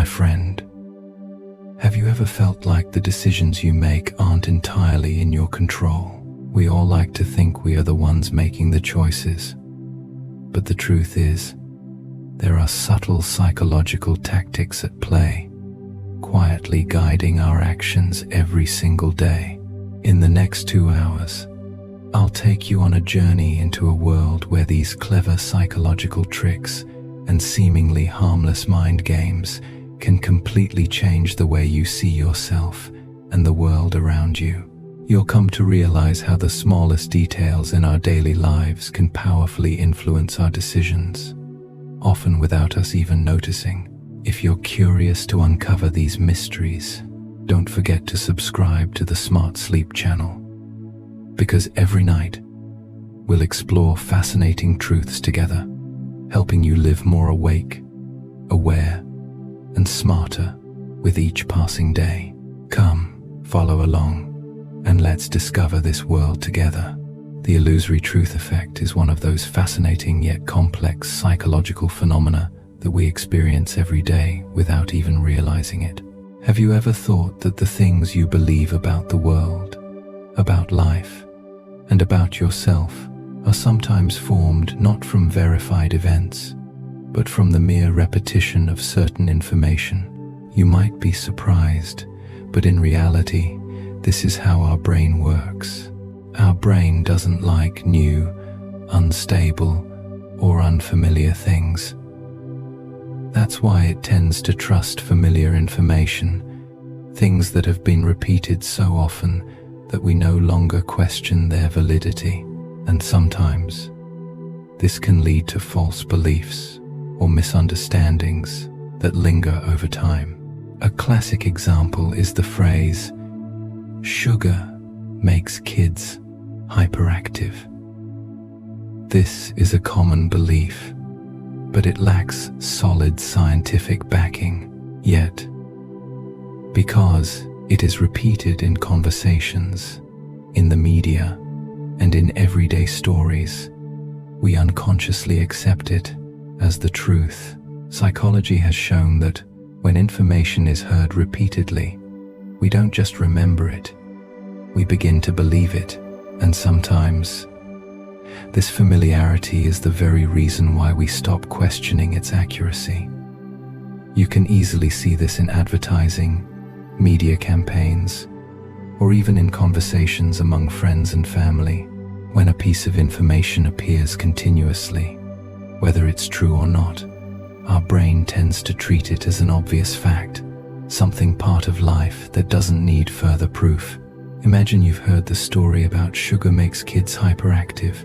My friend, have you ever felt like the decisions you make aren't entirely in your control? We all like to think we are the ones making the choices. But the truth is, there are subtle psychological tactics at play, quietly guiding our actions every single day. In the next 2 hours, I'll take you on a journey into a world where these clever psychological tricks and seemingly harmless mind games can completely change the way you see yourself and the world around you. You'll come to realize how the smallest details in our daily lives can powerfully influence our decisions, often without us even noticing. If you're curious to uncover these mysteries, don't forget to subscribe to the Smart Sleep channel, because every night we'll explore fascinating truths together, helping you live more awake, aware, and smarter with each passing day. Come, follow along, and let's discover this world together. The illusory truth effect is one of those fascinating yet complex psychological phenomena that we experience every day without even realizing it. Have you ever thought that the things you believe about the world, about life, and about yourself are sometimes formed not from verified events, but from the mere repetition of certain information? You might be surprised, but in reality, this is how our brain works. Our brain doesn't like new, unstable, or unfamiliar things. That's why it tends to trust familiar information, things that have been repeated so often that we no longer question their validity. And sometimes, this can lead to false beliefs or misunderstandings that linger over time. A classic example is the phrase, "Sugar makes kids hyperactive." This is a common belief, but it lacks solid scientific backing. Yet, because it is repeated in conversations, in the media, and in everyday stories, we unconsciously accept it as the truth. Psychology has shown that when information is heard repeatedly, we don't just remember it, we begin to believe it. And sometimes, this familiarity is the very reason why we stop questioning its accuracy. You can easily see this in advertising, media campaigns, or even in conversations among friends and family. When a piece of information appears continuously, whether it's true or not, our brain tends to treat it as an obvious fact, something part of life that doesn't need further proof. Imagine you've heard the story about sugar makes kids hyperactive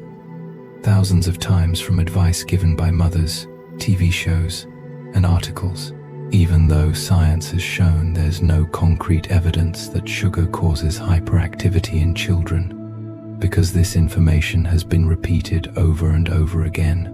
thousands of times from advice given by mothers, TV shows, and articles. Even though science has shown there's no concrete evidence that sugar causes hyperactivity in children, because this information has been repeated over and over again,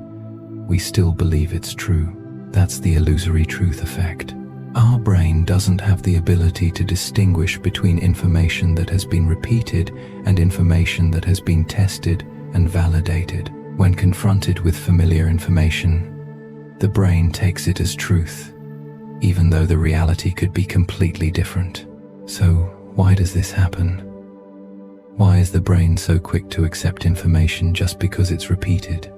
we still believe it's true. That's the illusory truth effect. Our brain doesn't have the ability to distinguish between information that has been repeated and information that has been tested and validated. When confronted with familiar information, the brain takes it as truth, even though the reality could be completely different. So, why does this happen? Why is the brain so quick to accept information just because it's repeated?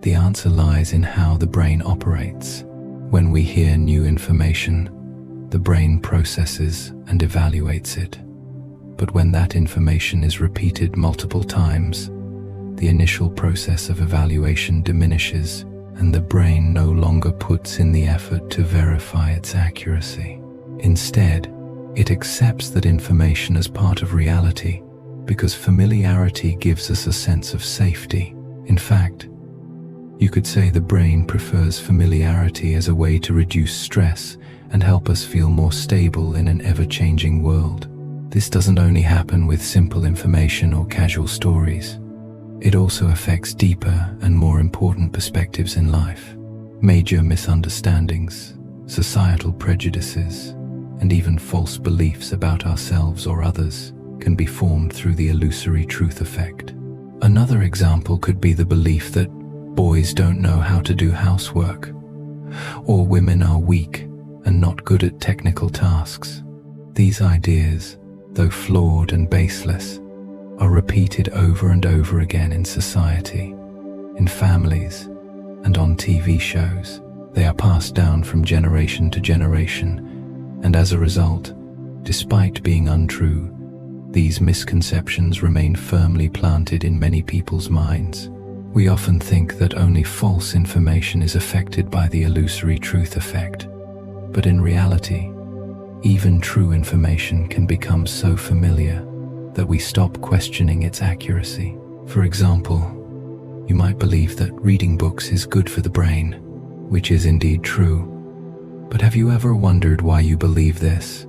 The answer lies in how the brain operates. When we hear new information, the brain processes and evaluates it. But when that information is repeated multiple times, the initial process of evaluation diminishes, and the brain no longer puts in the effort to verify its accuracy. Instead, it accepts that information as part of reality because familiarity gives us a sense of safety. In fact, you could say the brain prefers familiarity as a way to reduce stress and help us feel more stable in an ever-changing world. This doesn't only happen with simple information or casual stories. It also affects deeper and more important perspectives in life. Major misunderstandings, societal prejudices, and even false beliefs about ourselves or others can be formed through the illusory truth effect. Another example could be the belief that boys don't know how to do housework, or women are weak and not good at technical tasks. These ideas, though flawed and baseless, are repeated over and over again in society, in families, and on TV shows. They are passed down from generation to generation, and as a result, despite being untrue, these misconceptions remain firmly planted in many people's minds. We often think that only false information is affected by the illusory truth effect, but in reality, even true information can become so familiar that we stop questioning its accuracy. For example, you might believe that reading books is good for the brain, which is indeed true. But have you ever wondered why you believe this?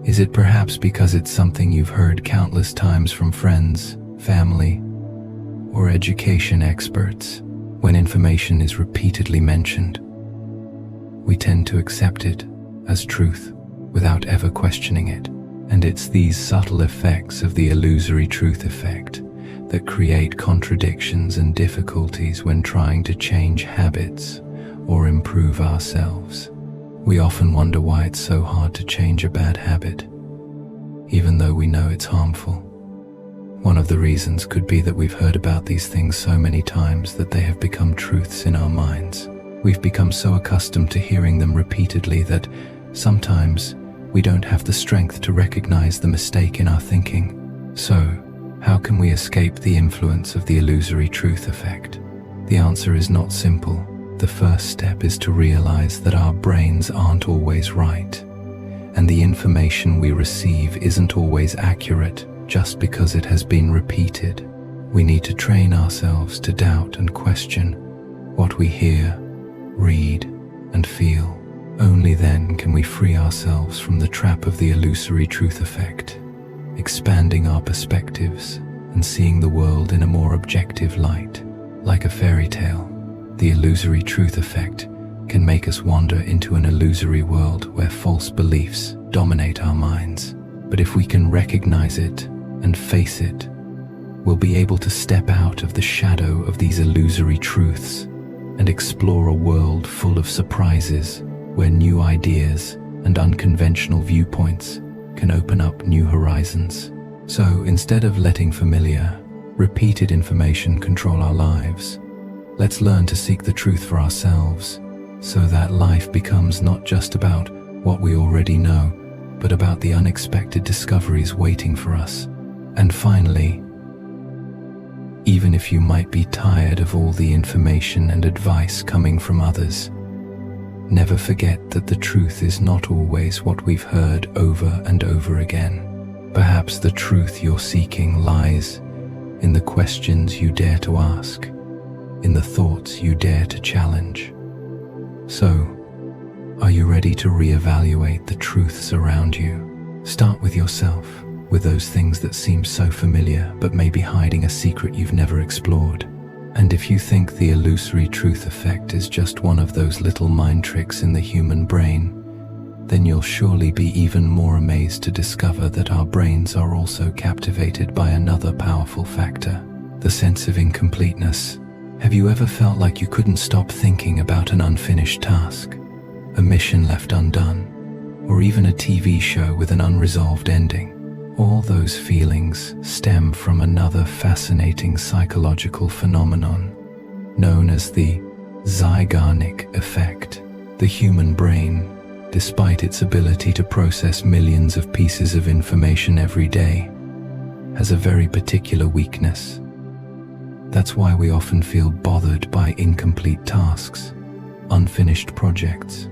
Is it perhaps because it's something you've heard countless times from friends, family, or education experts? When information is repeatedly mentioned, we tend to accept it as truth without ever questioning it. And it's these subtle effects of the illusory truth effect that create contradictions and difficulties when trying to change habits or improve ourselves. We often wonder why it's so hard to change a bad habit, even though we know it's harmful. One of the reasons could be that we've heard about these things so many times that they have become truths in our minds. We've become so accustomed to hearing them repeatedly that sometimes we don't have the strength to recognize the mistake in our thinking. So, how can we escape the influence of the illusory truth effect? The answer is not simple. The first step is to realize that our brains aren't always right, and the information we receive isn't always accurate just because it has been repeated. We need to train ourselves to doubt and question what we hear, read, and feel. Only then can we free ourselves from the trap of the illusory truth effect, expanding our perspectives and seeing the world in a more objective light. Like a fairy tale, the illusory truth effect can make us wander into an illusory world where false beliefs dominate our minds. But if we can recognize it and face it, we'll be able to step out of the shadow of these illusory truths and explore a world full of surprises where new ideas and unconventional viewpoints can open up new horizons. So instead of letting familiar, repeated information control our lives, let's learn to seek the truth for ourselves, so that life becomes not just about what we already know, but about the unexpected discoveries waiting for us. And finally, even if you might be tired of all the information and advice coming from others, never forget that the truth is not always what we've heard over and over again. Perhaps the truth you're seeking lies in the questions you dare to ask, in the thoughts you dare to challenge. So, are you ready to reevaluate the truths around you? Start with yourself, with those things that seem so familiar but may be hiding a secret you've never explored. And if you think the illusory truth effect is just one of those little mind tricks in the human brain, then you'll surely be even more amazed to discover that our brains are also captivated by another powerful factor, the sense of incompleteness. Have you ever felt like you couldn't stop thinking about an unfinished task, a mission left undone, or even a TV show with an unresolved ending? All those feelings stem from another fascinating psychological phenomenon known as the Zeigarnik effect. The human brain, despite its ability to process millions of pieces of information every day, has a very particular weakness. That's why we often feel bothered by incomplete tasks, unfinished projects,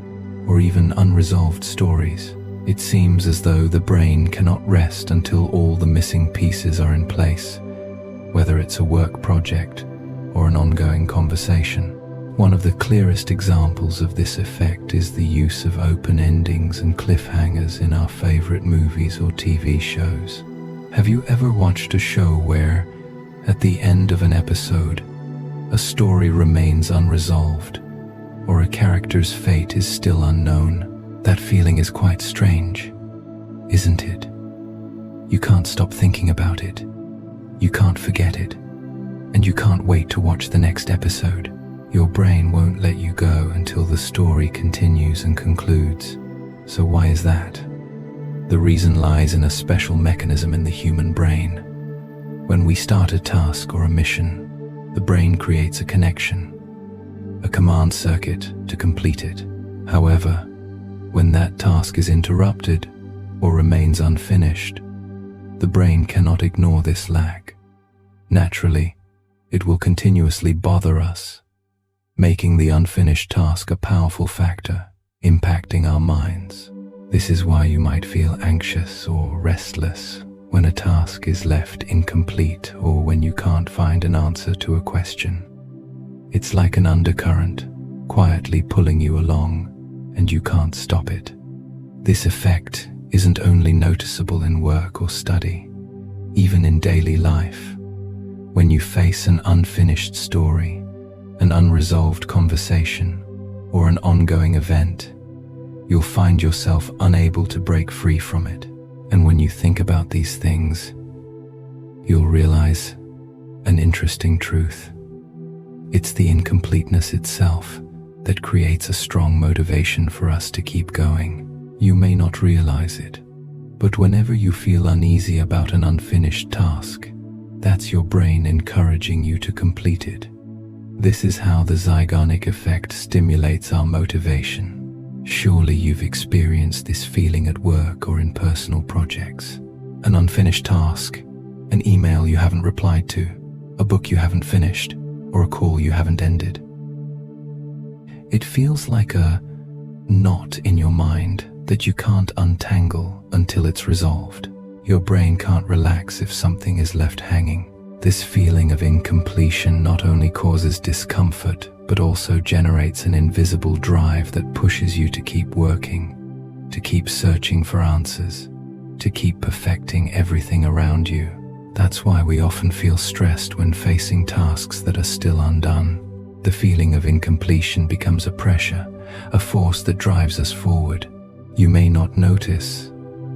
or even unresolved stories. It seems as though the brain cannot rest until all the missing pieces are in place, whether it's a work project or an ongoing conversation. One of the clearest examples of this effect is the use of open endings and cliffhangers in our favorite movies or TV shows. Have you ever watched a show where, at the end of an episode, a story remains unresolved, or a character's fate is still unknown? That feeling is quite strange, isn't it? You can't stop thinking about it, you can't forget it, and you can't wait to watch the next episode. Your brain won't let you go until the story continues and concludes. So why is that? The reason lies in a special mechanism in the human brain. When we start a task or a mission, the brain creates a connection, a command circuit to complete it. However, when that task is interrupted or remains unfinished, the brain cannot ignore this lag. Naturally, it will continuously bother us, making the unfinished task a powerful factor, impacting our minds. This is why you might feel anxious or restless when a task is left incomplete or when you can't find an answer to a question. It's like an undercurrent, quietly pulling you along, and you can't stop it. This effect isn't only noticeable in work or study, even in daily life. When you face an unfinished story, an unresolved conversation, or an ongoing event, you'll find yourself unable to break free from it. And when you think about these things, you'll realize an interesting truth. It's the incompleteness itself that creates a strong motivation for us to keep going. You may not realize it, but whenever you feel uneasy about an unfinished task, that's your brain encouraging you to complete it. This is how the Zeigarnik effect stimulates our motivation. Surely you've experienced this feeling at work or in personal projects. An unfinished task, an email you haven't replied to, a book you haven't finished, or a call you haven't ended. It feels like a knot in your mind that you can't untangle until it's resolved. Your brain can't relax if something is left hanging. This feeling of incompletion not only causes discomfort, but also generates an invisible drive that pushes you to keep working, to keep searching for answers, to keep perfecting everything around you. That's why we often feel stressed when facing tasks that are still undone. The feeling of incompletion becomes a pressure, a force that drives us forward. You may not notice,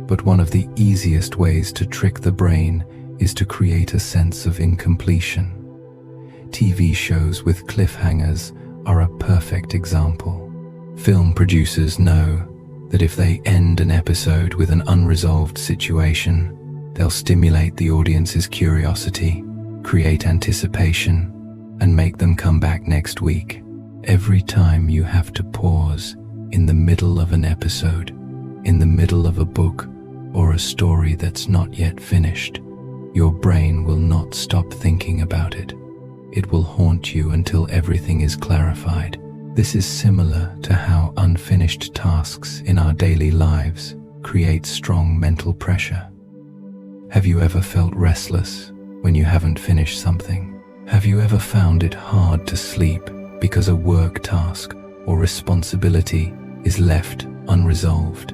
but one of the easiest ways to trick the brain is to create a sense of incompletion. TV shows with cliffhangers are a perfect example. Film producers know that if they end an episode with an unresolved situation, they'll stimulate the audience's curiosity, create anticipation, and make them come back next week. Every time you have to pause in the middle of an episode, in the middle of a book or a story that's not yet finished, your brain will not stop thinking about it. It will haunt you until everything is clarified. This is similar to how unfinished tasks in our daily lives create strong mental pressure. Have you ever felt restless when you haven't finished something? Have you ever found it hard to sleep because a work task or responsibility is left unresolved?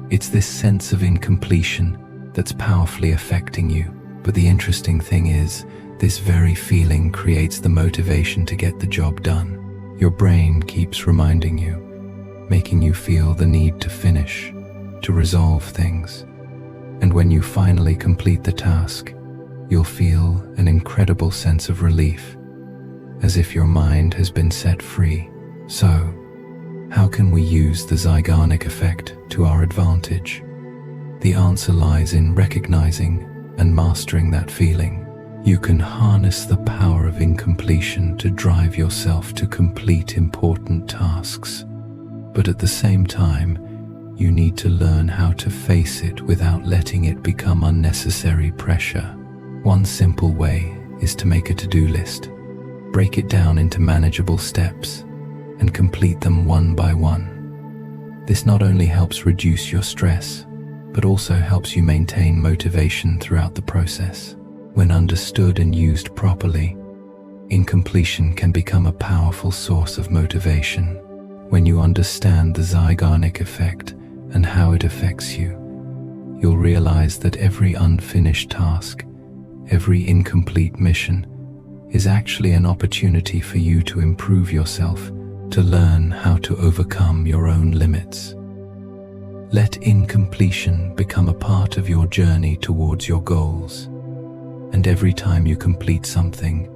It's this sense of incompletion that's powerfully affecting you. But the interesting thing is, this very feeling creates the motivation to get the job done. Your brain keeps reminding you, making you feel the need to finish, to resolve things. And when you finally complete the task, you'll feel an incredible sense of relief, as if your mind has been set free. So, how can we use the Zeigarnik effect to our advantage? The answer lies in recognizing and mastering that feeling. You can harness the power of incompletion to drive yourself to complete important tasks. But at the same time, you need to learn how to face it without letting it become unnecessary pressure. One simple way is to make a to-do list. Break it down into manageable steps and complete them one by one. This not only helps reduce your stress, but also helps you maintain motivation throughout the process. When understood and used properly, incompletion can become a powerful source of motivation. When you understand the Zeigarnik effect and how it affects you, you'll realize that every unfinished task, every incomplete mission, is actually an opportunity for you to improve yourself, to learn how to overcome your own limits. Let incompletion become a part of your journey towards your goals. And every time you complete something,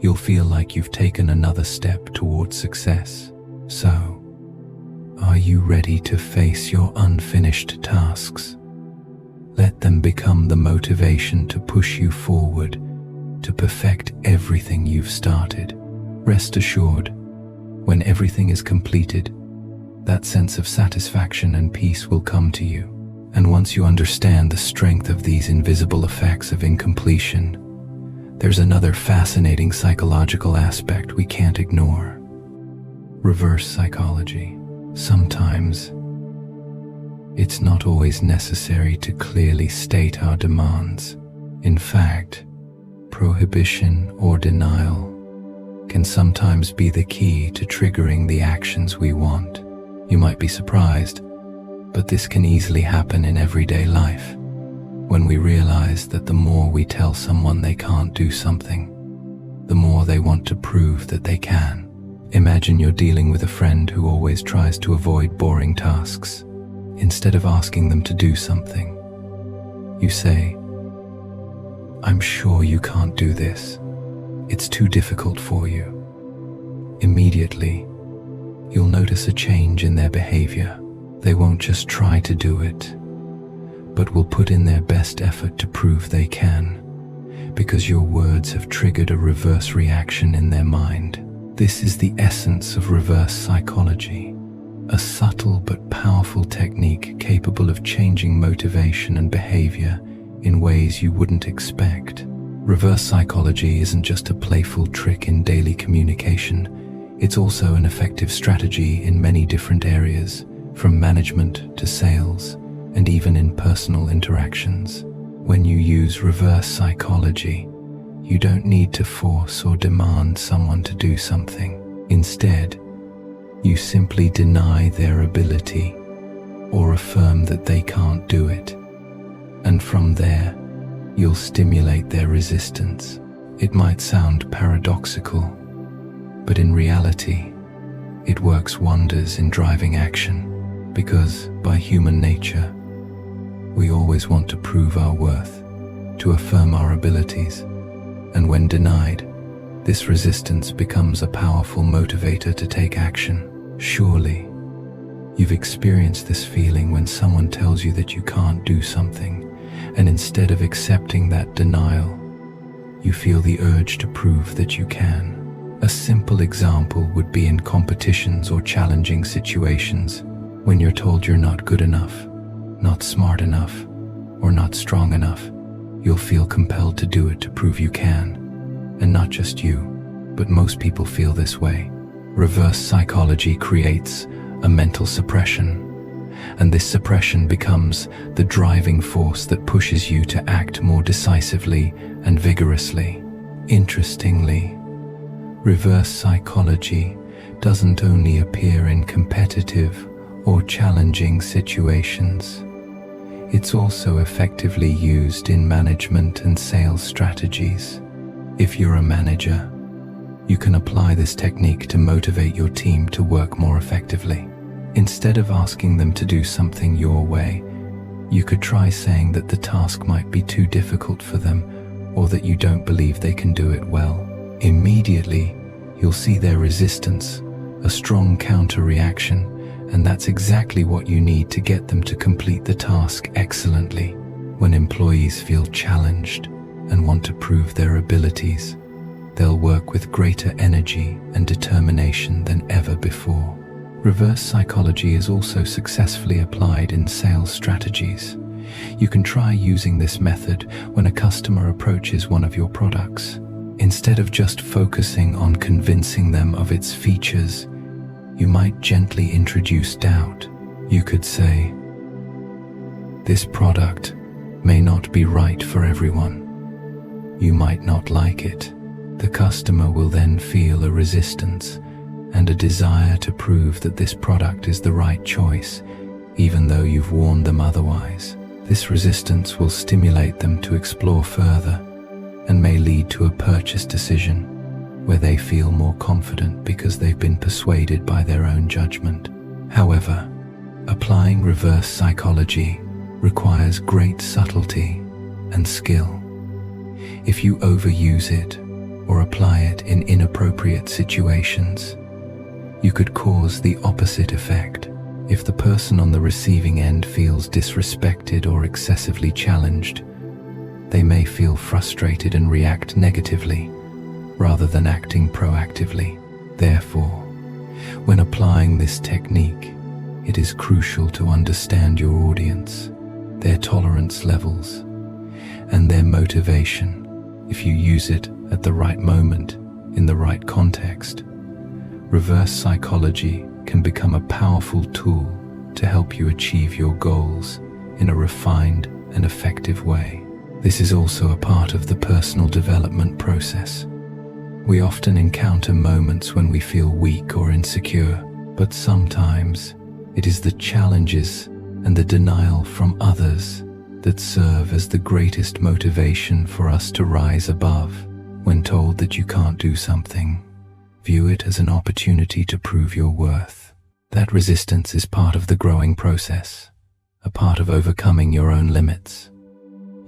you'll feel like you've taken another step towards success. So, are you ready to face your unfinished tasks? Let them become the motivation to push you forward, to perfect everything you've started. Rest assured, when everything is completed, that sense of satisfaction and peace will come to you. And once you understand the strength of these invisible effects of incompletion, there's another fascinating psychological aspect we can't ignore. Reverse psychology. Sometimes, it's not always necessary to clearly state our demands. In fact, prohibition or denial can sometimes be the key to triggering the actions we want. You might be surprised, but this can easily happen in everyday life. When we realize that the more we tell someone they can't do something, the more they want to prove that they can. Imagine you're dealing with a friend who always tries to avoid boring tasks. Instead of asking them to do something, you say, "I'm sure you can't do this. It's too difficult for you." Immediately, you'll notice a change in their behavior. They won't just try to do it, but will put in their best effort to prove they can, because your words have triggered a reverse reaction in their mind. This is the essence of reverse psychology, a subtle but powerful technique capable of changing motivation and behavior in ways you wouldn't expect. Reverse psychology isn't just a playful trick in daily communication, it's also an effective strategy in many different areas, from management to sales, and even in personal interactions. When you use reverse psychology, you don't need to force or demand someone to do something. Instead, you simply deny their ability or affirm that they can't do it. And from there, you'll stimulate their resistance. It might sound paradoxical, but in reality, it works wonders in driving action, because by human nature, we always want to prove our worth, to affirm our abilities, and when denied, this resistance becomes a powerful motivator to take action. Surely, you've experienced this feeling when someone tells you that you can't do something, and instead of accepting that denial, you feel the urge to prove that you can. A simple example would be in competitions or challenging situations. When you're told you're not good enough, not smart enough, or not strong enough, you'll feel compelled to do it to prove you can. And not just you, but most people feel this way. Reverse psychology creates a mental suppression, and this suppression becomes the driving force that pushes you to act more decisively and vigorously. Interestingly, reverse psychology doesn't only appear in competitive or challenging situations. It's also effectively used in management and sales strategies. If you're a manager, you can apply this technique to motivate your team to work more effectively. Instead of asking them to do something your way, you could try saying that the task might be too difficult for them, or that you don't believe they can do it well. Immediately, you'll see their resistance, a strong counter-reaction, and that's exactly what you need to get them to complete the task excellently. When employees feel challenged and want to prove their abilities, they'll work with greater energy and determination than ever before. Reverse psychology is also successfully applied in sales strategies. You can try using this method when a customer approaches one of your products. Instead of just focusing on convincing them of its features, you might gently introduce doubt. You could say, "This product may not be right for everyone. You might not like it." The customer will then feel a resistance and a desire to prove that this product is the right choice, even though you've warned them otherwise. This resistance will stimulate them to explore further and may lead to a purchase decision where they feel more confident because they've been persuaded by their own judgment. However, applying reverse psychology requires great subtlety and skill. If you overuse it, or apply it in inappropriate situations, you could cause the opposite effect. If the person on the receiving end feels disrespected or excessively challenged, they may feel frustrated and react negatively, rather than acting proactively. Therefore, when applying this technique, it is crucial to understand your audience, their tolerance levels, and their motivation. If you use it at the right moment, in the right context, reverse psychology can become a powerful tool to help you achieve your goals in a refined and effective way. This is also a part of the personal development process. We often encounter moments when we feel weak or insecure, but sometimes it is the challenges and the denial from others that serve as the greatest motivation for us to rise above. When told that you can't do something, view it as an opportunity to prove your worth. That resistance is part of the growing process, a part of overcoming your own limits.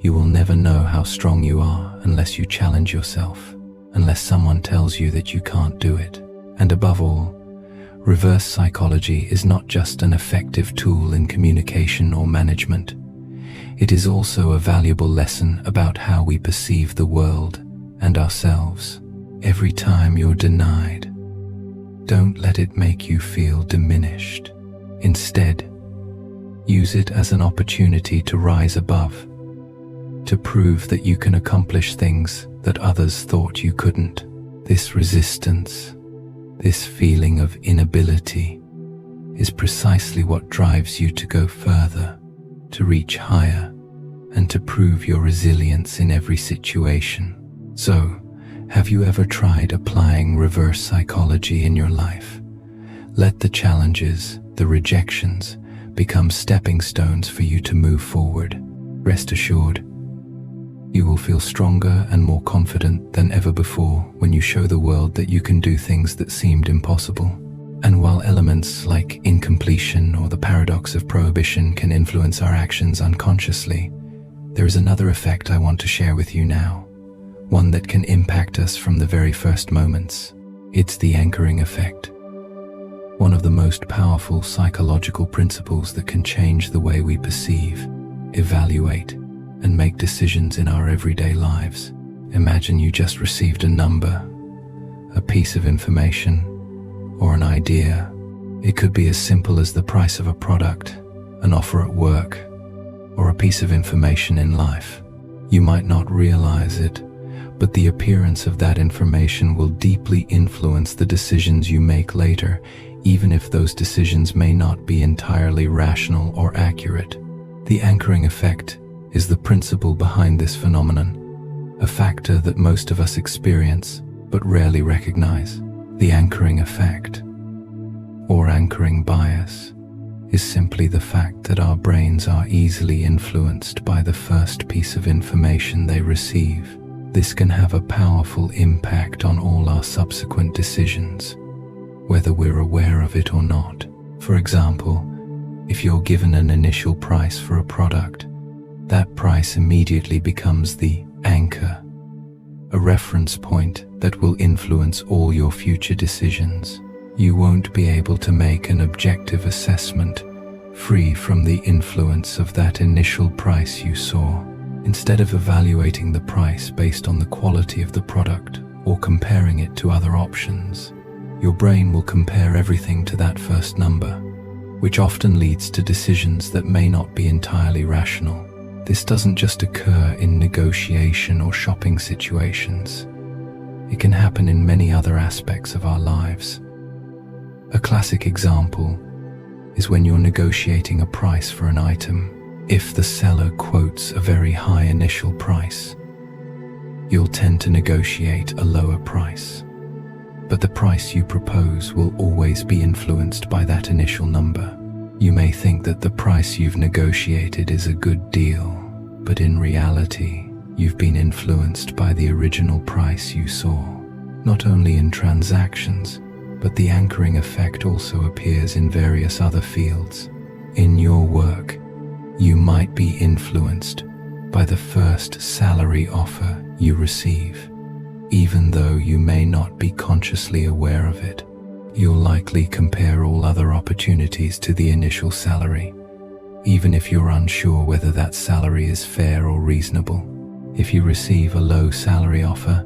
You will never know how strong you are unless you challenge yourself, unless someone tells you that you can't do it. And above all, reverse psychology is not just an effective tool in communication or management. It is also a valuable lesson about how we perceive the world and ourselves. Every time you're denied, don't let it make you feel diminished. Instead, use it as an opportunity to rise above, to prove that you can accomplish things that others thought you couldn't. This resistance, this feeling of inability, is precisely what drives you to go further, to reach higher, and to prove your resilience in every situation. So, have you ever tried applying reverse psychology in your life? Let the challenges, the rejections, become stepping stones for you to move forward. Rest assured, you will feel stronger and more confident than ever before when you show the world that you can do things that seemed impossible. And while elements like incompletion or the paradox of prohibition can influence our actions unconsciously, there is another effect I want to share with you now, one that can impact us from the very first moments. It's the anchoring effect, one of the most powerful psychological principles that can change the way we perceive, evaluate, and make decisions in our everyday lives. Imagine you just received a number, a piece of information, or an idea. It could be as simple as the price of a product, an offer at work, or a piece of information in life. You might not realize it, but the appearance of that information will deeply influence the decisions you make later, even if those decisions may not be entirely rational or accurate. The anchoring effect is the principle behind this phenomenon, a factor that most of us experience but rarely recognize. The anchoring effect, or anchoring bias, is simply the fact that our brains are easily influenced by the first piece of information they receive. This can have a powerful impact on all our subsequent decisions, whether we're aware of it or not. For example, if you're given an initial price for a product, that price immediately becomes the anchor, a reference point that will influence all your future decisions. You won't be able to make an objective assessment free from the influence of that initial price you saw. Instead of evaluating the price based on the quality of the product or comparing it to other options, your brain will compare everything to that first number, which often leads to decisions that may not be entirely rational. This doesn't just occur in negotiation or shopping situations. It can happen in many other aspects of our lives. A classic example is when you're negotiating a price for an item. If the seller quotes a very high initial price, you'll tend to negotiate a lower price. But the price you propose will always be influenced by that initial number. You may think that the price you've negotiated is a good deal, but in reality, you've been influenced by the original price you saw. Not only in transactions, but the anchoring effect also appears in various other fields. In your work, you might be influenced by the first salary offer you receive. Even though you may not be consciously aware of it, you'll likely compare all other opportunities to the initial salary, even if you're unsure whether that salary is fair or reasonable. If you receive a low salary offer,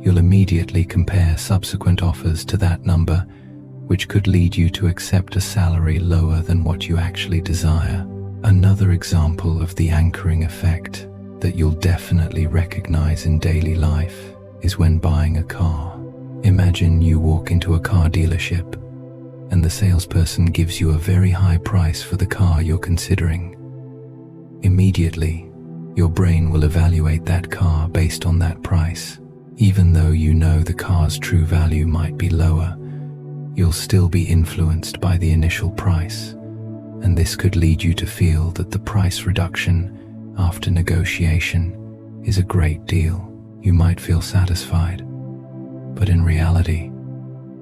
you'll immediately compare subsequent offers to that number, which could lead you to accept a salary lower than what you actually desire. Another example of the anchoring effect that you'll definitely recognize in daily life is when buying a car. Imagine you walk into a car dealership and the salesperson gives you a very high price for the car you're considering. Immediately, your brain will evaluate that car based on that price. Even though you know the car's true value might be lower, you'll still be influenced by the initial price, and this could lead you to feel that the price reduction after negotiation is a great deal. You might feel satisfied, but in reality,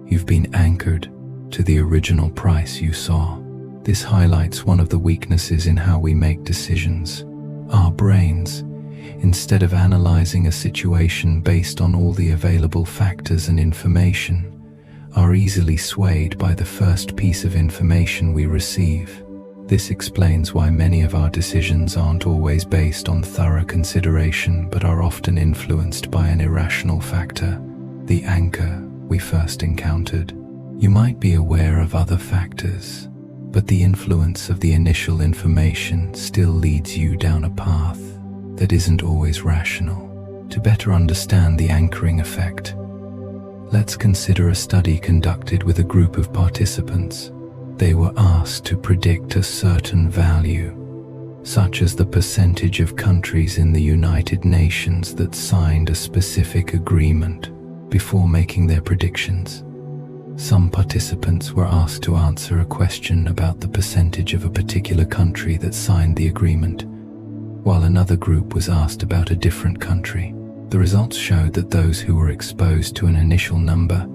you've been anchored to the original price you saw. This highlights one of the weaknesses in how we make decisions. Our brains, instead of analyzing a situation based on all the available factors and information, are easily swayed by the first piece of information we receive. This explains why many of our decisions aren't always based on thorough consideration, but are often influenced by an irrational factor, the anchor we first encountered. You might be aware of other factors, but the influence of the initial information still leads you down a path that isn't always rational. To better understand the anchoring effect, let's consider a study conducted with a group of participants. They were asked to predict a certain value, such as the percentage of countries in the United Nations that signed a specific agreement, before making their predictions. Some participants were asked to answer a question about the percentage of a particular country that signed the agreement, while another group was asked about a different country. The results showed that those who were exposed to an initial number,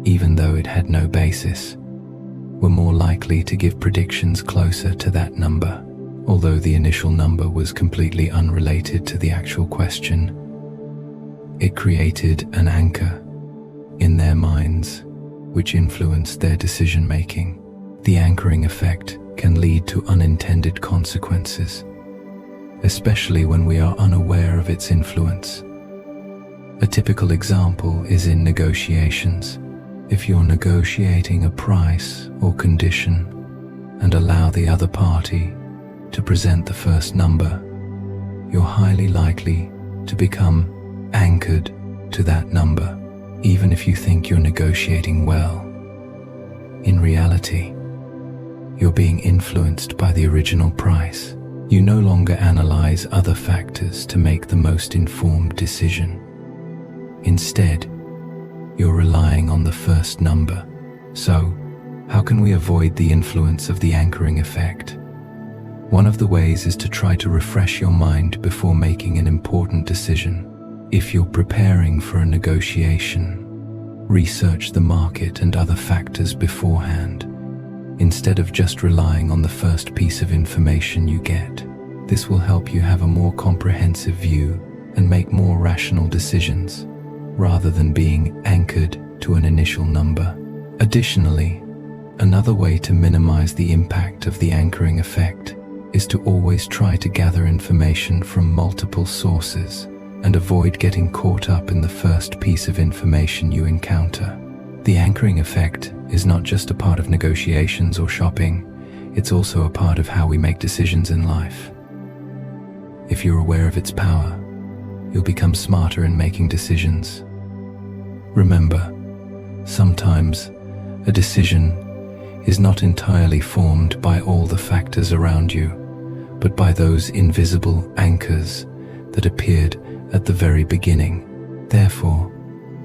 even though it had no basis, were more likely to give predictions closer to that number. Although the initial number was completely unrelated to the actual question, it created an anchor in their minds, which influenced their decision-making. The anchoring effect can lead to unintended consequences, especially when we are unaware of its influence. A typical example is in negotiations. If you're negotiating a price or condition and allow the other party to present the first number, you're highly likely to become anchored to that number, even if you think you're negotiating well. In reality, you're being influenced by the original price. You no longer analyze other factors to make the most informed decision. Instead, you're relying on the first number. So, how can we avoid the influence of the anchoring effect? One of the ways is to try to refresh your mind before making an important decision. If you're preparing for a negotiation, research the market and other factors beforehand, instead of just relying on the first piece of information you get. This will help you have a more comprehensive view and make more rational decisions, rather than being anchored to an initial number. Additionally, another way to minimize the impact of the anchoring effect is to always try to gather information from multiple sources and avoid getting caught up in the first piece of information you encounter. The anchoring effect is not just a part of negotiations or shopping, it's also a part of how we make decisions in life. If you're aware of its power, you'll become smarter in making decisions. Remember, sometimes a decision is not entirely formed by all the factors around you, but by those invisible anchors that appeared at the very beginning. Therefore,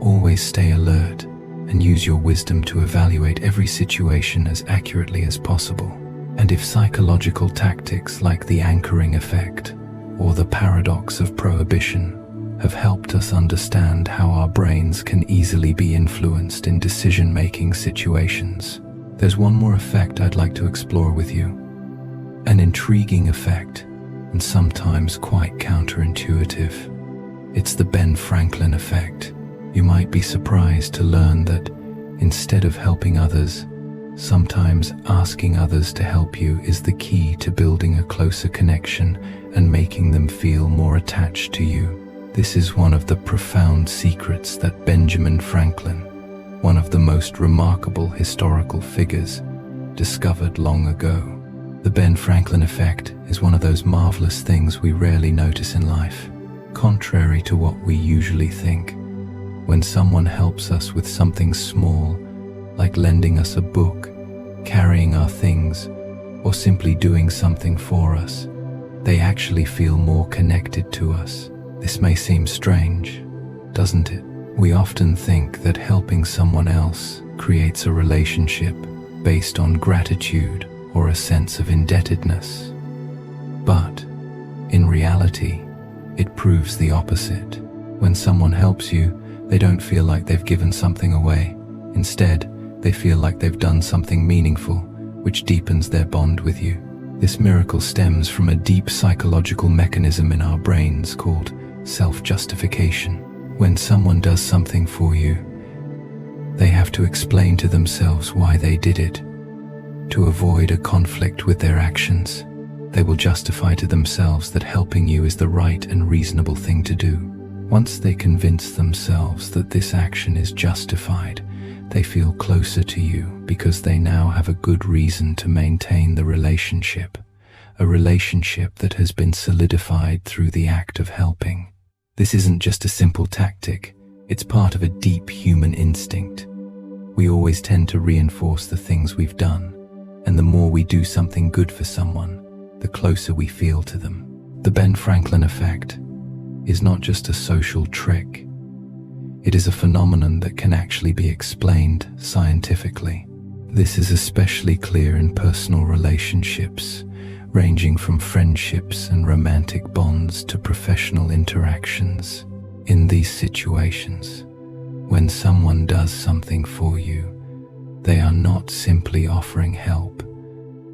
always stay alert and use your wisdom to evaluate every situation as accurately as possible. And if psychological tactics like the anchoring effect or the paradox of prohibition have helped us understand how our brains can easily be influenced in decision-making situations, there's one more effect I'd like to explore with you. An intriguing effect, and sometimes quite counterintuitive. It's the Ben Franklin effect. You might be surprised to learn that instead of helping others, sometimes asking others to help you is the key to building a closer connection and making them feel more attached to you. This is one of the profound secrets that Benjamin Franklin, one of the most remarkable historical figures, discovered long ago. The Ben Franklin effect is one of those marvelous things we rarely notice in life. Contrary to what we usually think, when someone helps us with something small, like lending us a book, carrying our things, or simply doing something for us, they actually feel more connected to us. This may seem strange, doesn't it? We often think that helping someone else creates a relationship based on gratitude or a sense of indebtedness. But in reality, it proves the opposite. When someone helps you, they don't feel like they've given something away. Instead, they feel like they've done something meaningful, which deepens their bond with you. This miracle stems from a deep psychological mechanism in our brains called self-justification. When someone does something for you, they have to explain to themselves why they did it. To avoid a conflict with their actions, they will justify to themselves that helping you is the right and reasonable thing to do. Once they convince themselves that this action is justified, they feel closer to you because they now have a good reason to maintain the relationship, a relationship that has been solidified through the act of helping. This isn't just a simple tactic, it's part of a deep human instinct. We always tend to reinforce the things we've done, and the more we do something good for someone, the closer we feel to them. The Ben Franklin effect is not just a social trick. It is a phenomenon that can actually be explained scientifically. This is especially clear in personal relationships, ranging from friendships and romantic bonds to professional interactions. In these situations, when someone does something for you, they are not simply offering help,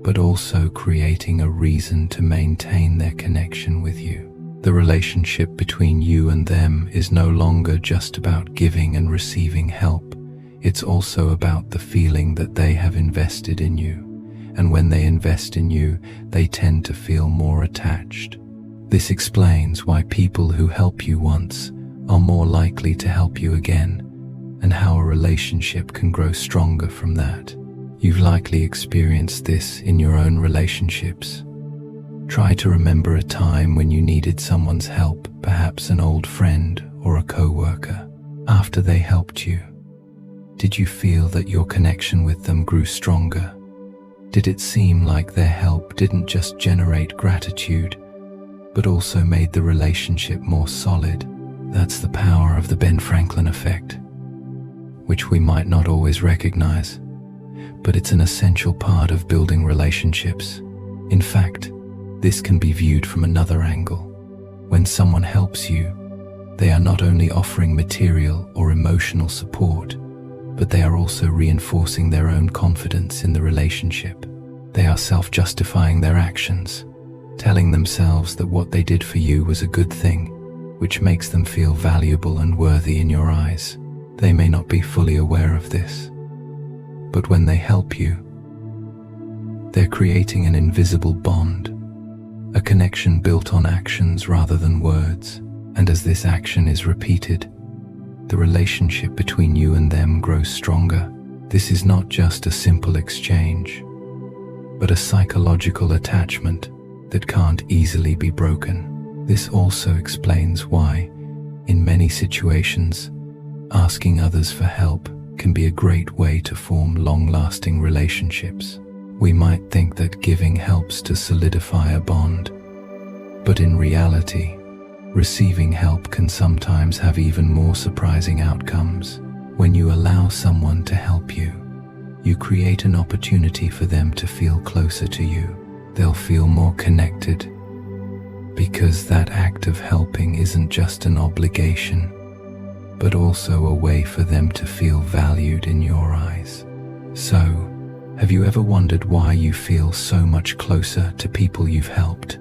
but also creating a reason to maintain their connection with you. The relationship between you and them is no longer just about giving and receiving help. It's also about the feeling that they have invested in you. And when they invest in you, they tend to feel more attached. This explains why people who help you once are more likely to help you again, and how a relationship can grow stronger from that. You've likely experienced this in your own relationships. Try to remember a time when you needed someone's help, perhaps an old friend or a co-worker. After they helped you, did you feel that your connection with them grew stronger? Did it seem like their help didn't just generate gratitude, but also made the relationship more solid? That's the power of the Ben Franklin effect, which we might not always recognize, but it's an essential part of building relationships. In fact, this can be viewed from another angle. When someone helps you, they are not only offering material or emotional support, but they are also reinforcing their own confidence in the relationship. They are self-justifying their actions, telling themselves that what they did for you was a good thing, which makes them feel valuable and worthy in your eyes. They may not be fully aware of this, but when they help you, they're creating an invisible bond, a connection built on actions rather than words. And as this action is repeated, the relationship between you and them grows stronger. This is not just a simple exchange, but a psychological attachment that can't easily be broken. This also explains why, in many situations, asking others for help can be a great way to form long-lasting relationships. We might think that giving helps to solidify a bond, but in reality, receiving help can sometimes have even more surprising outcomes. When you allow someone to help you, you create an opportunity for them to feel closer to you. They'll feel more connected, because that act of helping isn't just an obligation, but also a way for them to feel valued in your eyes. So, have you ever wondered why you feel so much closer to people you've helped?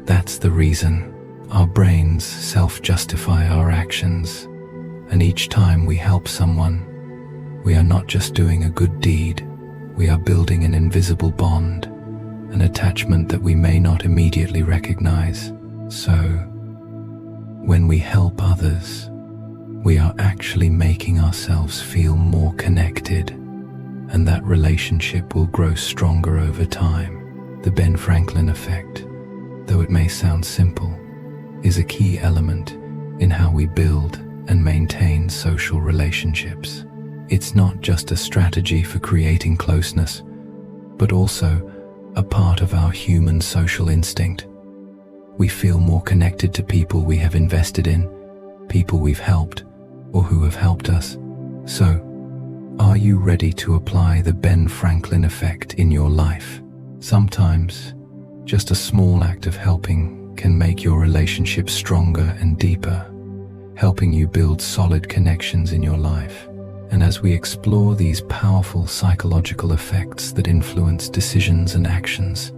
That's the reason. Our brains self-justify our actions, and each time we help someone, we are not just doing a good deed, we are building an invisible bond, an attachment that we may not immediately recognize. So, when we help others, we are actually making ourselves feel more connected, and that relationship will grow stronger over time. The Ben Franklin effect, though it may sound simple, is a key element in how we build and maintain social relationships. It's not just a strategy for creating closeness, but also a part of our human social instinct. We feel more connected to people we have invested in, people we've helped, or who have helped us. So, are you ready to apply the Ben Franklin effect in your life? Sometimes, just a small act of helping can make your relationship stronger and deeper, helping you build solid connections in your life. And as we explore these powerful psychological effects that influence decisions and actions,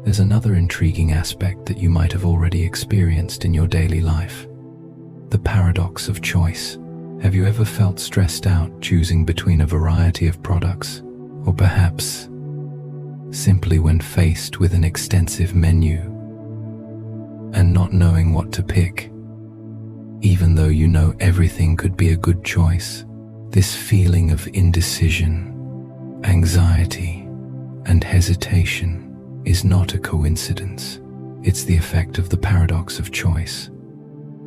there's another intriguing aspect that you might have already experienced in your daily life: the paradox of choice. Have you ever felt stressed out choosing between a variety of products, or perhaps simply when faced with an extensive menu and not knowing what to pick, even though you know everything could be a good choice? This feeling of indecision, anxiety, and hesitation is not a coincidence. It's the effect of the paradox of choice,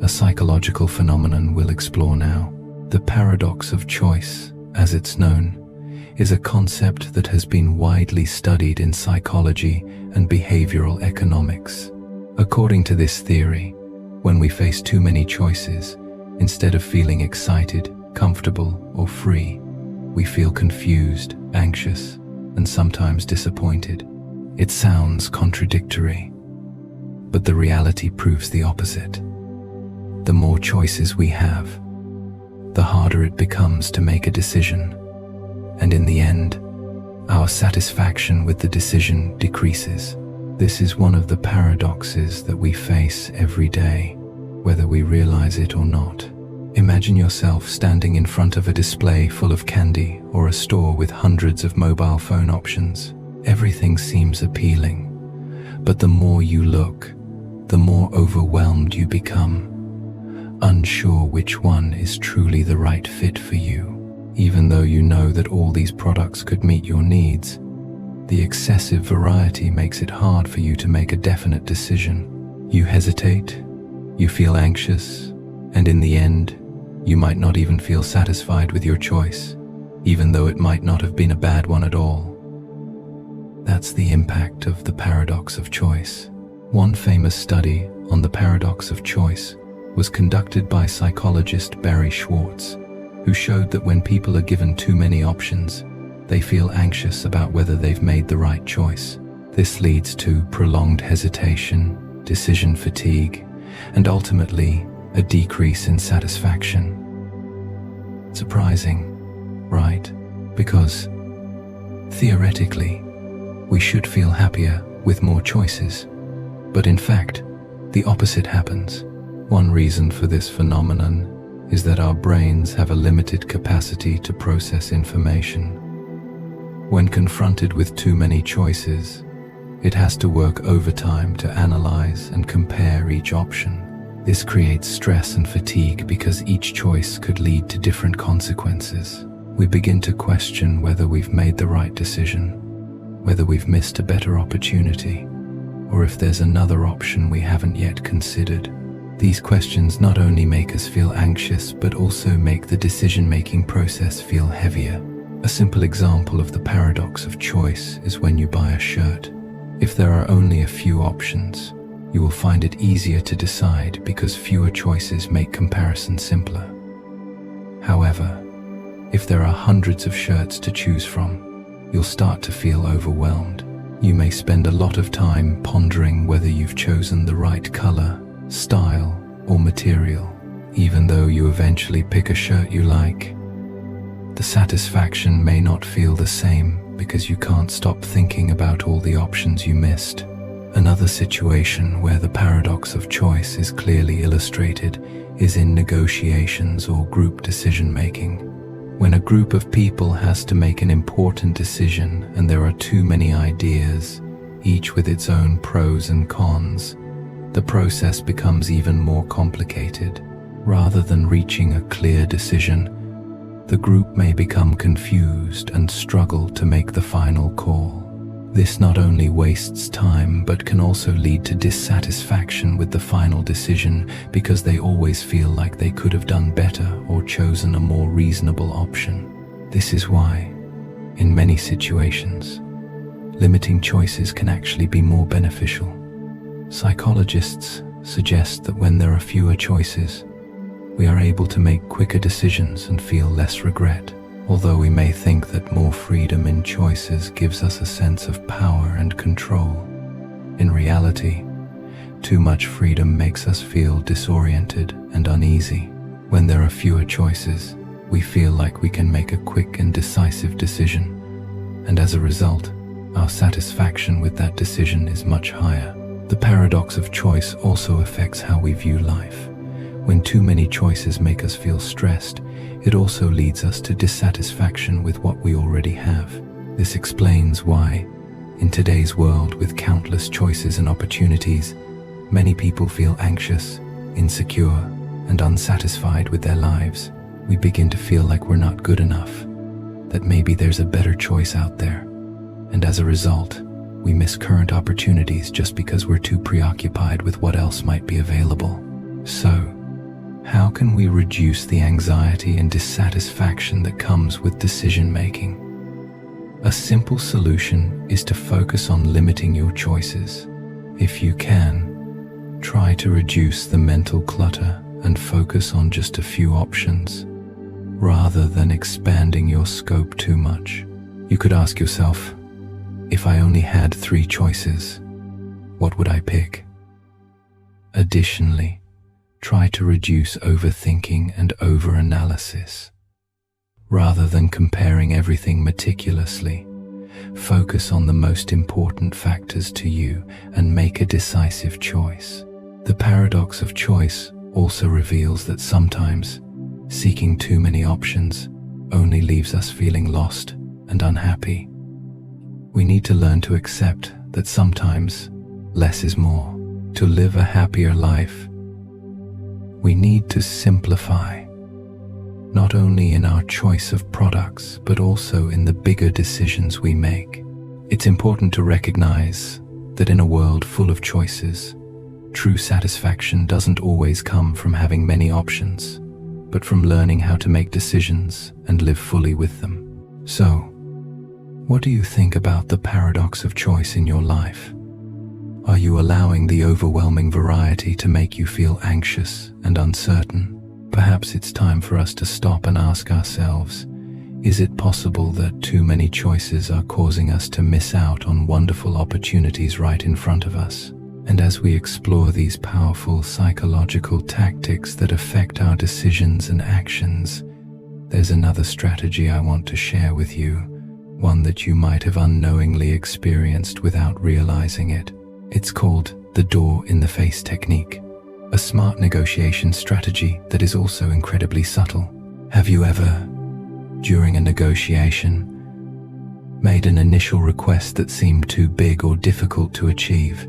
a psychological phenomenon we'll explore now. The paradox of choice, as it's known, is a concept that has been widely studied in psychology and behavioral economics. According to this theory, when we face too many choices, instead of feeling excited, comfortable, or free, we feel confused, anxious, and sometimes disappointed. It sounds contradictory, but the reality proves the opposite. The more choices we have, the harder it becomes to make a decision, and in the end, our satisfaction with the decision decreases. This is one of the paradoxes that we face every day, whether we realize it or not. Imagine yourself standing in front of a display full of candy or a store with hundreds of mobile phone options. Everything seems appealing, but the more you look, the more overwhelmed you become, unsure which one is truly the right fit for you. Even though you know that all these products could meet your needs, the excessive variety makes it hard for you to make a definite decision. You hesitate, you feel anxious, and in the end, you might not even feel satisfied with your choice, even though it might not have been a bad one at all. That's the impact of the paradox of choice. One famous study on the paradox of choice was conducted by psychologist Barry Schwartz, who showed that when people are given too many options, they feel anxious about whether they've made the right choice. This leads to prolonged hesitation, decision fatigue, and ultimately a decrease in satisfaction. Surprising, right? Because theoretically, we should feel happier with more choices, but in fact, the opposite happens. One reason for this phenomenon is that our brains have a limited capacity to process information. When confronted with too many choices, it has to work overtime to analyze and compare each option. This creates stress and fatigue because each choice could lead to different consequences. We begin to question whether we've made the right decision, whether we've missed a better opportunity, or if there's another option we haven't yet considered. These questions not only make us feel anxious, but also make the decision-making process feel heavier. A simple example of the paradox of choice is when you buy a shirt. If there are only a few options, you will find it easier to decide because fewer choices make comparison simpler. However, if there are hundreds of shirts to choose from, you'll start to feel overwhelmed. You may spend a lot of time pondering whether you've chosen the right color, style, or material. Even though you eventually pick a shirt you like, the satisfaction may not feel the same because you can't stop thinking about all the options you missed. Another situation where the paradox of choice is clearly illustrated is in negotiations or group decision-making. When a group of people has to make an important decision and there are too many ideas, each with its own pros and cons, the process becomes even more complicated. Rather than reaching a clear decision, the group may become confused and struggle to make the final call. This not only wastes time but can also lead to dissatisfaction with the final decision because they always feel like they could have done better or chosen a more reasonable option. This is why, in many situations, limiting choices can actually be more beneficial. Psychologists suggest that when there are fewer choices, we are able to make quicker decisions and feel less regret. Although we may think that more freedom in choices gives us a sense of power and control, in reality, too much freedom makes us feel disoriented and uneasy. When there are fewer choices, we feel like we can make a quick and decisive decision, and as a result, our satisfaction with that decision is much higher. The paradox of choice also affects how we view life. When too many choices make us feel stressed, it also leads us to dissatisfaction with what we already have. This explains why, in today's world with countless choices and opportunities, many people feel anxious, insecure, and unsatisfied with their lives. We begin to feel like we're not good enough, that maybe there's a better choice out there, and as a result, we miss current opportunities just because we're too preoccupied with what else might be available. So, how can we reduce the anxiety and dissatisfaction that comes with decision-making? A simple solution is to focus on limiting your choices. If you can, try to reduce the mental clutter and focus on just a few options, rather than expanding your scope too much. You could ask yourself, if I only had 3 choices, what would I pick? Additionally, try to reduce overthinking and overanalysis. Rather than comparing everything meticulously, focus on the most important factors to you and make a decisive choice. The paradox of choice also reveals that sometimes seeking too many options only leaves us feeling lost and unhappy. We need to learn to accept that sometimes less is more. To live a happier life, we need to simplify, not only in our choice of products, but also in the bigger decisions we make. It's important to recognize that in a world full of choices, true satisfaction doesn't always come from having many options, but from learning how to make decisions and live fully with them. So, what do you think about the paradox of choice in your life? Are you allowing the overwhelming variety to make you feel anxious and uncertain? Perhaps it's time for us to stop and ask ourselves, is it possible that too many choices are causing us to miss out on wonderful opportunities right in front of us? And as we explore these powerful psychological tactics that affect our decisions and actions, there's another strategy I want to share with you, one that you might have unknowingly experienced without realizing it. It's called the door-in-the-face technique, a smart negotiation strategy that is also incredibly subtle. Have you ever, during a negotiation, made an initial request that seemed too big or difficult to achieve,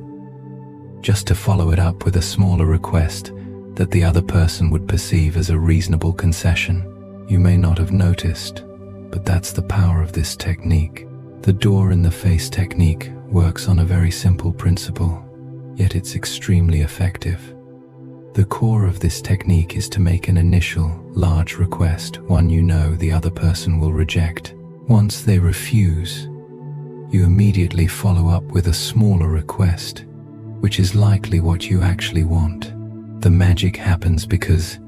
just to follow it up with a smaller request that the other person would perceive as a reasonable concession? You may not have noticed, but that's the power of this technique. The door-in-the-face technique works on a very simple principle, yet it's extremely effective. The core of this technique is to make an initial, large request, one you know the other person will reject. Once they refuse, you immediately follow up with a smaller request, which is likely what you actually want. The magic happens because,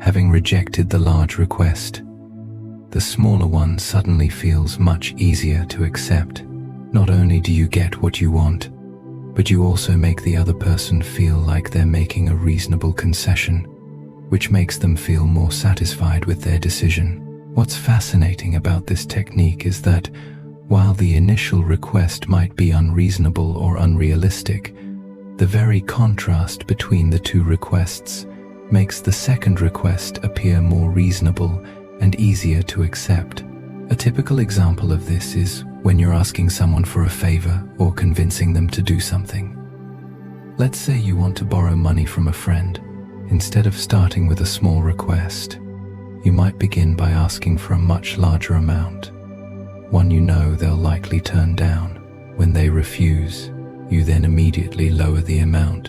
having rejected the large request, the smaller one suddenly feels much easier to accept. Not only do you get what you want, but you also make the other person feel like they're making a reasonable concession, which makes them feel more satisfied with their decision. What's fascinating about this technique is that While the initial request might be unreasonable or unrealistic, the very contrast between the two requests makes the second request appear more reasonable and easier to accept. A typical example of this is when you're asking someone for a favor or convincing them to do something. Let's say you want to borrow money from a friend. Instead of starting with a small request, you might begin by asking for a much larger amount, one you know they'll likely turn down. When they refuse, you then immediately lower the amount,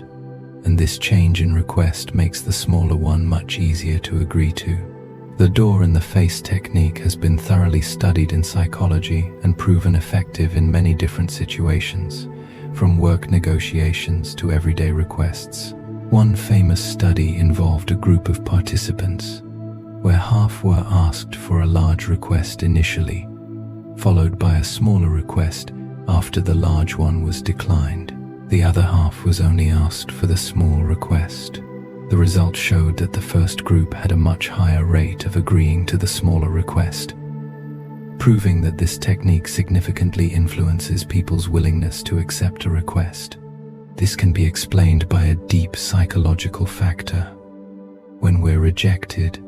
and this change in request makes the smaller one much easier to agree to. The door in the face technique has been thoroughly studied in psychology and proven effective in many different situations, from work negotiations to everyday requests. One famous study involved a group of participants, where half were asked for a large request initially, followed by a smaller request after the large one was declined. The other half was only asked for the small request. The results showed that the first group had a much higher rate of agreeing to the smaller request, proving that this technique significantly influences people's willingness to accept a request. This can be explained by a deep psychological factor. When we're rejected,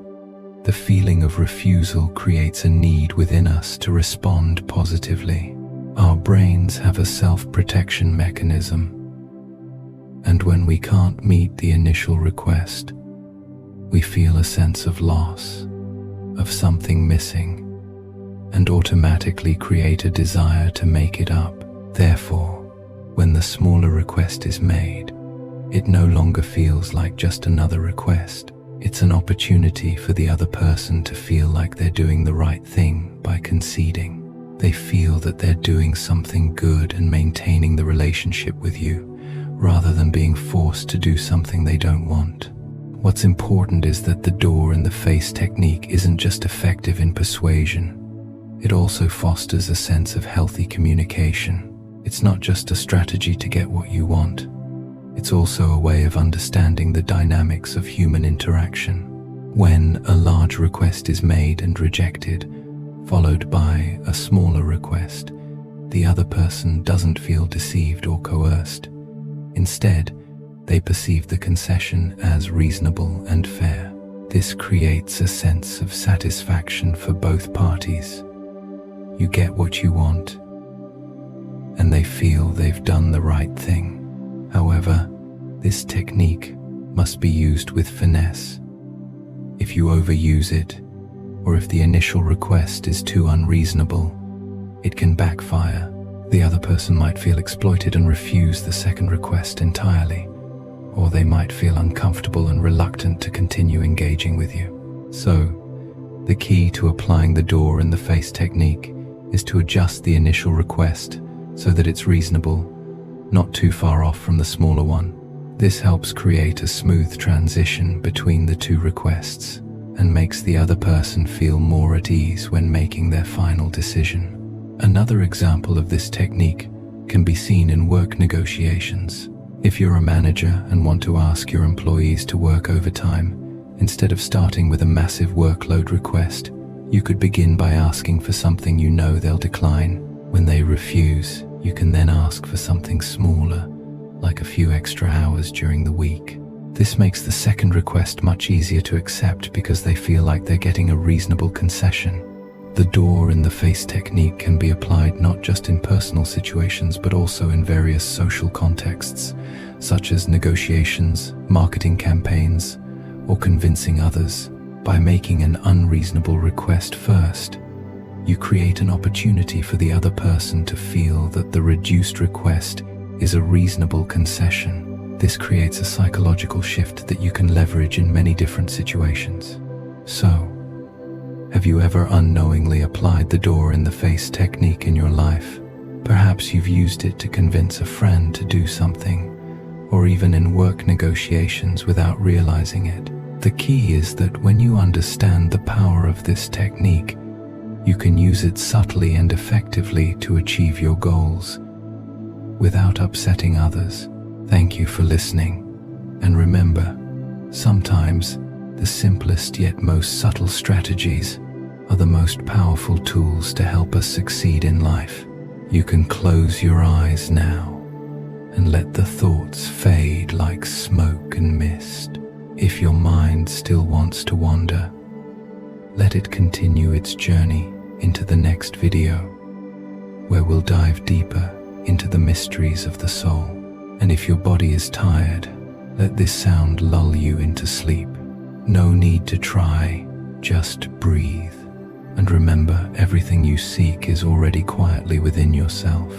the feeling of refusal creates a need within us to respond positively. Our brains have a self-protection mechanism, and when we can't meet the initial request, we feel a sense of loss, of something missing, and automatically create a desire to make it up. Therefore, when the smaller request is made, it no longer feels like just another request. It's an opportunity for the other person to feel like they're doing the right thing by conceding. They feel that they're doing something good and maintaining the relationship with you, rather than being forced to do something they don't want. What's important is that the door in the face technique isn't just effective in persuasion. It also fosters a sense of healthy communication. It's not just a strategy to get what you want. It's also a way of understanding the dynamics of human interaction. When a large request is made and rejected, followed by a smaller request, the other person doesn't feel deceived or coerced. Instead, they perceive the concession as reasonable and fair. This creates a sense of satisfaction for both parties. You get what you want, and they feel they've done the right thing. However, this technique must be used with finesse. If you overuse it, or if the initial request is too unreasonable, it can backfire. The other person might feel exploited and refuse the second request entirely, or they might feel uncomfortable and reluctant to continue engaging with you. So, the key to applying the door in the face technique is to adjust the initial request so that it's reasonable, not too far off from the smaller one. This helps create a smooth transition between the two requests and makes the other person feel more at ease when making their final decision. Another example of this technique can be seen in work negotiations. If you're a manager and want to ask your employees to work overtime, instead of starting with a massive workload request, you could begin by asking for something you know they'll decline. When they refuse, you can then ask for something smaller, like a few extra hours during the week. This makes the second request much easier to accept because they feel like they're getting a reasonable concession. The door in the face technique can be applied not just in personal situations but also in various social contexts, such as negotiations, marketing campaigns, or convincing others. By making an unreasonable request first, you create an opportunity for the other person to feel that the reduced request is a reasonable concession. This creates a psychological shift that you can leverage in many different situations. So, have you ever unknowingly applied the door in the face technique in your life? Perhaps you've used it to convince a friend to do something, or even in work negotiations without realizing it. The key is that when you understand the power of this technique, you can use it subtly and effectively to achieve your goals without upsetting others. Thank you for listening. And remember, sometimes the simplest yet most subtle strategies are the most powerful tools to help us succeed in life. You can close your eyes now and let the thoughts fade like smoke and mist. If your mind still wants to wander, let it continue its journey into the next video, where we'll dive deeper into the mysteries of the soul. And if your body is tired, let this sound lull you into sleep. No need to try, just breathe. And remember, everything you seek is already quietly within yourself.